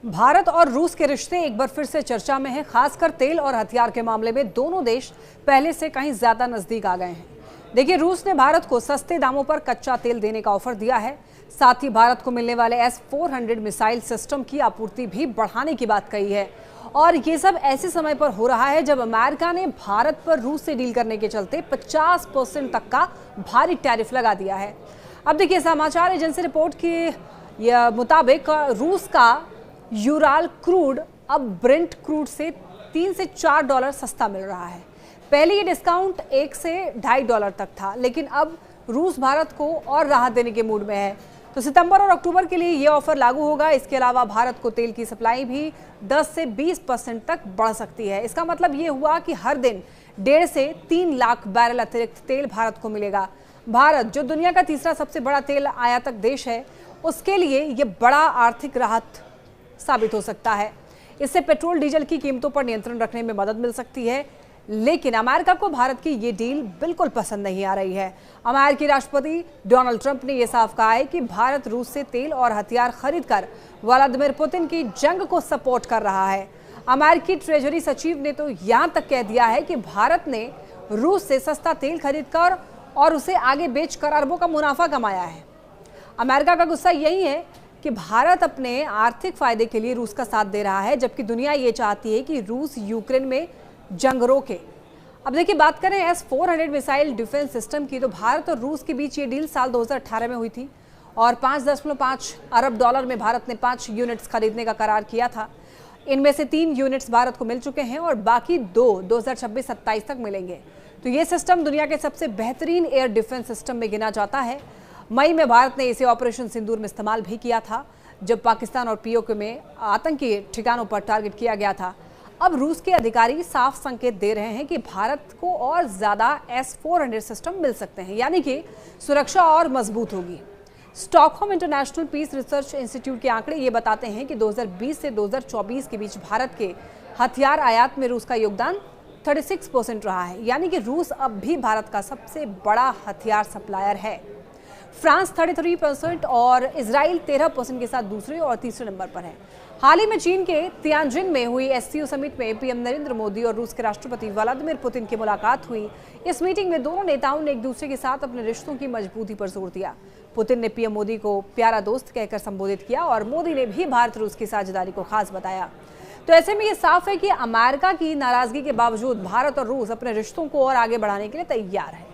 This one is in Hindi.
भारत और रूस के रिश्ते एक बार फिर से चर्चा में हैं। खासकर तेल और हथियार के मामले में दोनों देश पहले से कहीं ज्यादा नजदीक आ गए हैं। देखिए, रूस ने भारत को सस्ते दामों पर कच्चा तेल देने का ऑफर दिया है। साथ ही भारत को मिलने वाले S-400 मिसाइल सिस्टम की आपूर्ति भी बढ़ाने की बात कही है। और ये सब ऐसे समय पर हो रहा है जब अमेरिका ने भारत पर रूस से डील करने के चलते 50% तक का भारी टैरिफ लगा दिया है। अब देखिए, समाचार एजेंसी रिपोर्ट के मुताबिक रूस का यूराल क्रूड अब ब्रेंट क्रूड से $3 से $4 सस्ता मिल रहा है। पहले ये डिस्काउंट $1 से $2.5 तक था, लेकिन अब रूस भारत को और राहत देने के मूड में है। तो सितंबर और अक्टूबर के लिए ये ऑफर लागू होगा। इसके अलावा भारत को तेल की सप्लाई भी 10 से 20% तक बढ़ सकती है। इसका मतलब ये हुआ कि हर दिन 1.5 से 3 लाख बैरल अतिरिक्त तेल भारत को मिलेगा। भारत, जो दुनिया का तीसरा सबसे बड़ा तेल आयातक देश है, उसके लिए ये बड़ा आर्थिक राहत साबित हो सकता है। इससे पेट्रोल डीजल की कीमतों पर नियंत्रण रखने में मदद मिल सकती है। लेकिन अमेरिका को भारत की ये डील बिल्कुल पसंद नहीं आ रही है। अमेरिकी राष्ट्रपति डोनाल्ड ट्रंप ने यह साफ कहा है कि भारत रूस से तेल और हथियार खरीदकर व्लादिमीर पुतिन की जंग को सपोर्ट कर रहा है। अमेरिकी ट्रेजरी सचिव ने तो यहां तक कह दिया है कि भारत ने रूस से सस्ता तेल खरीदकर और उसे आगे बेचकर अरबों का मुनाफा कमाया है। अमेरिका का गुस्सा यही है कि भारत अपने आर्थिक फायदे के लिए रूस का साथ दे रहा है, जबकि दुनिया ये चाहती है कि रूस यूक्रेन में जंग रोके। अब देखिए, बात करें S-400 मिसाइल डिफेंस सिस्टम की, तो भारत और रूस के बीच ये डील साल 2018 में हुई थी और $5.5 अरब में भारत ने 5 यूनिट्स खरीदने का करार किया था। इनमें से 3 यूनिट्स भारत को मिल चुके हैं और बाकी 2 2026-27 तक मिलेंगे। तो ये सिस्टम दुनिया के सबसे बेहतरीन एयर डिफेंस सिस्टम में गिना जाता है। मई में भारत ने इसे ऑपरेशन सिंदूर में इस्तेमाल भी किया था, जब पाकिस्तान और POK में आतंकी ठिकानों पर टारगेट किया गया था। अब रूस के अधिकारी साफ संकेत दे रहे हैं कि भारत को और ज्यादा S-400 सिस्टम मिल सकते हैं, यानी कि सुरक्षा और मजबूत होगी। Stockholm International Peace Research Institute के आंकड़े ये बताते हैं कि 2020 से 2024 के बीच भारत के हथियार आयात में रूस का योगदान 36% रहा है, यानी कि रूस अब भी भारत का सबसे बड़ा हथियार सप्लायर है। फ्रांस 33% और इजराइल 13% के साथ दूसरे और तीसरे नंबर पर है। हाल ही में चीन के तियानजिन में हुई SCO समिट में PM नरेंद्र मोदी और रूस के राष्ट्रपति व्लादिमीर पुतिन की मुलाकात हुई। इस मीटिंग में दोनों नेताओं ने एक दूसरे के साथ अपने रिश्तों की मजबूती पर जोर दिया। पुतिन ने PM मोदी को प्यारा दोस्त कहकर संबोधित किया और मोदी ने भी भारत रूस की साझेदारी को खास बताया। तो ऐसे में ये साफ है कि अमेरिका की नाराजगी के बावजूद भारत और रूस अपने रिश्तों को और आगे बढ़ाने के लिए तैयार है।